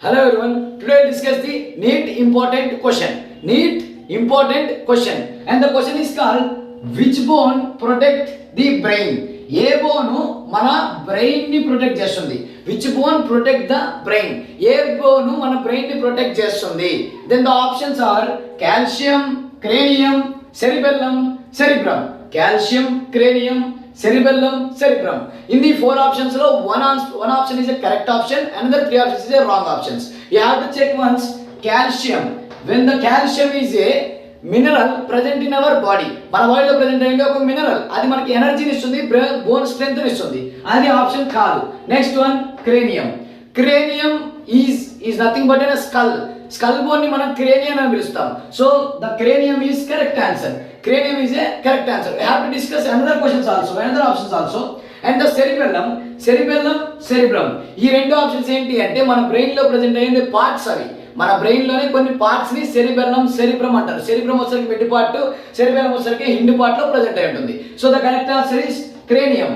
Hello everyone. Today we'll discuss the NEET important question. NEET important question. And the question is called which bone protect the brain? A bone మన brain ని protect చేస్తుంది? Which bone protect the brain? ఏ bone మన brain ని protect చేస్తుంది? Then the options are calcium, cranium, cerebellum, cerebrum. Calcium, cranium, cerebellum, cerebrum. In the four options, one option is a correct option, another three options is a wrong options. You have to check once calcium. When the calcium is a mineral present in our body, మన బాడీలో present అయ్యే ఒక mineral, అది మనకి ఎనర్జీని ఇస్తుంది, bone strength ఇస్తుంది, అది ఆప్షన్ కాదు. Next one cranium. Cranium is nothing but an skull. Skull bone ని మనం క్రేనియం అని పిలుస్తాం. So the cranium is correct answer. Cranium is a correct answer. We have to discuss another questions also, another options also. And the cerebellum, cerebrum. ఈ రెండు options ఏంటి అంటే మన brain లో ప్రెజెంట్ అయ్యే పార్ట్స్ అవి. మన బ్రెయిన్ లోనే కొన్ని పార్ట్స్ ని సెరిబెల్లమ్, సెరిబ్రమ్ అంటారు. సెరిబ్రమ్ వచ్చేసరికి మిడ్ పార్ట్, సెరిబెల్లమ్ వచ్చేసరికి హిండ్ పార్ట్ లో ప్రెజెంట్ అయి ఉంటుంది. So the correct answer is cranium.